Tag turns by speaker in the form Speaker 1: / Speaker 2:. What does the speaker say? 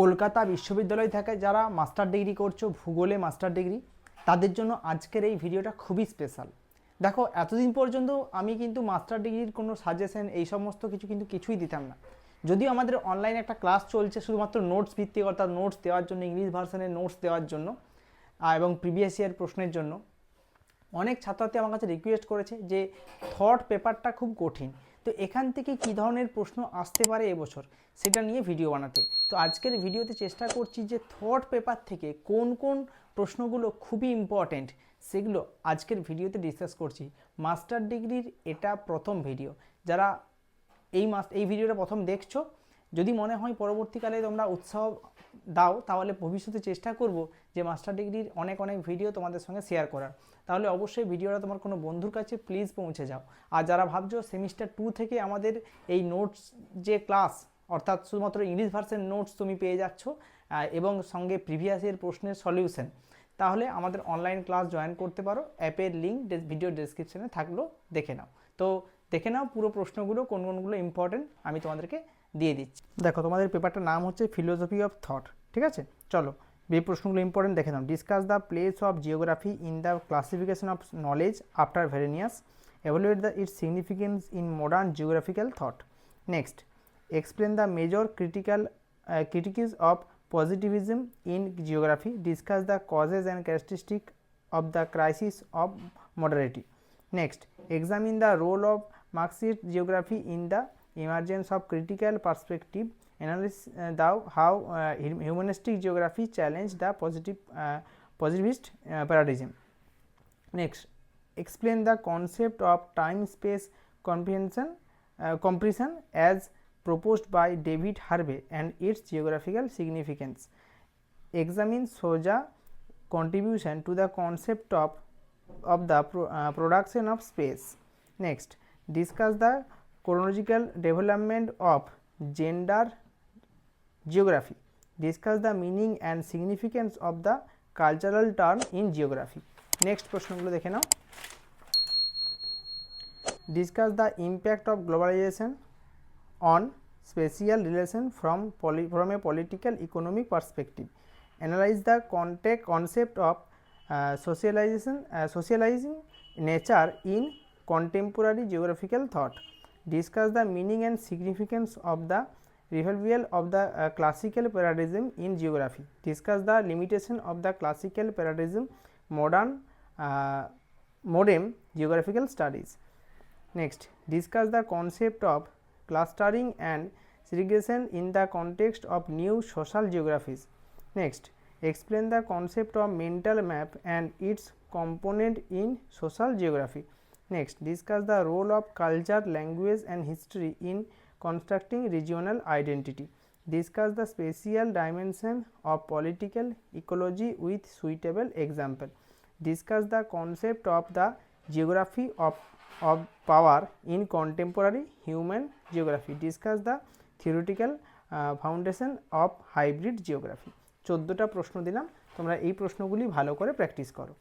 Speaker 1: কলকাতা বিশ্ববিদ্যালয় থেকে যারা মাস্টার ডিগ্রি করছো, ভূগোলে মাস্টার ডিগ্রি, তাদের জন্য আজকের এই ভিডিওটা খুবই স্পেশাল। দেখো, এতদিন পর্যন্ত আমি কিন্তু মাস্টার ডিগ্রির কোনো সাজেশন এই সমস্ত কিছুই দিতাম না। যদিও আমাদের অনলাইনে একটা ক্লাস চলছে শুধুমাত্র নোটস ভিত্তিক, অর্থাৎ নোটস দেওয়ার জন্য, ইংলিশ ভার্সনের নোটস দেওয়ার জন্য এবং প্রিভিয়াস ইয়ার প্রশ্নের জন্য। অনেক ছাত্রছাত্রী আমার কাছে রিকোয়েস্ট করেছে যে থট পেপারটা খুব কঠিন, তো এখান থেকে কী ধরনের প্রশ্ন আসতে পারে এবছর সেটা নিয়ে ভিডিও বানাতে। তো আজকের ভিডিওতে চেষ্টা করছি যে থট পেপার থেকে কোন কোন প্রশ্নগুলো খুবই ইম্পর্টেন্ট সেগুলো আজকের ভিডিওতে ডিসকাস করছি। মাস্টার ডিগ্রির এটা প্রথম ভিডিও। যারা এই ভিডিওটা প্রথম দেখছো, যদি মনে হয় পরবর্তীকালে তোমরা উৎসাহ দাও, তাহলে ভবিষ্যতে চেষ্টা করব যে মাস্টার ডিগ্রির অনেক ভিডিও তোমাদের সঙ্গে শেয়ার করার। তাহলে অবশ্যই ভিডিওটা তোমার কোনো বন্ধুর কাছে প্লিজ পৌঁছে যাও। আর যারা ভাবছো সেমিস্টার 2 থেকে আমাদের এই নোটস যে ক্লাস, অর্থাৎ শুধুমাত্র ইংলিশ ভার্সন নোটস তুমি পেয়ে যাচ্ছ এবং সঙ্গে প্রিভিয়াস ইয়ার প্রশ্নের সলিউশন, তাহলে আমাদের অনলাইন ক্লাস জয়েন করতে পারো। অ্যাপের লিঙ্ক ভিডিও ডেসক্রিপশনে থাকলো, দেখে নাও। তো দেখে নাও পুরো প্রশ্নগুলো কোনগুলো ইম্পর্টেন্ট আমি তোমাদেরকে দিয়ে দিচ্ছি। দেখো, তোমাদের পেপারটার নাম হচ্ছে ফিলোসফি অফ থট, ঠিক আছে? চলো, এই প্রশ্নগুলো ইম্পর্টেন্ট দেখে নাও। Discuss the place of geography in the classification of knowledge after Varenius, evaluate its significance in modern geographical thought. Next, explain the major critiques of positivism in geography. Discuss the causes and characteristics of the crisis of modernity. Next, examine the role of Marxist geography in the emergence of critical perspective. Analyze how humanistic geography challenged the positivist paradigm. Next, explain the concept of time-space compression as proposed by David Harvey and its geographical significance. Examine Soja's contribution to the concept of the production of space. Next, discuss the chronological development of gender geography. Discuss the meaning and significance of the cultural term in geography. Next প্রশ্নগুলো দেখে নাও। Discuss the impact of globalization on spatial relation from a political economic perspective. Analyze the concept of socializing nature in contemporary geographical thought. Discuss the meaning and significance of the revival of the classical paradigm in geography. Discuss the limitation of the classical paradigm modern geographical studies. Next, discuss the concept of clustering and segregation in the context of new social geographies. Next, explain the concept of mental map and its component in social geography. Next, discuss the role of culture, language and history in constructing regional identity. Discuss the spatial dimension of political ecology with suitable example. Discuss the concept of the geography of power in contemporary human geography. Discuss the theoretical foundation of hybrid geography. 14টা প্রশ্ন দিলাম, তোমরা এই প্রশ্নগুলি ভালো করে practice করো।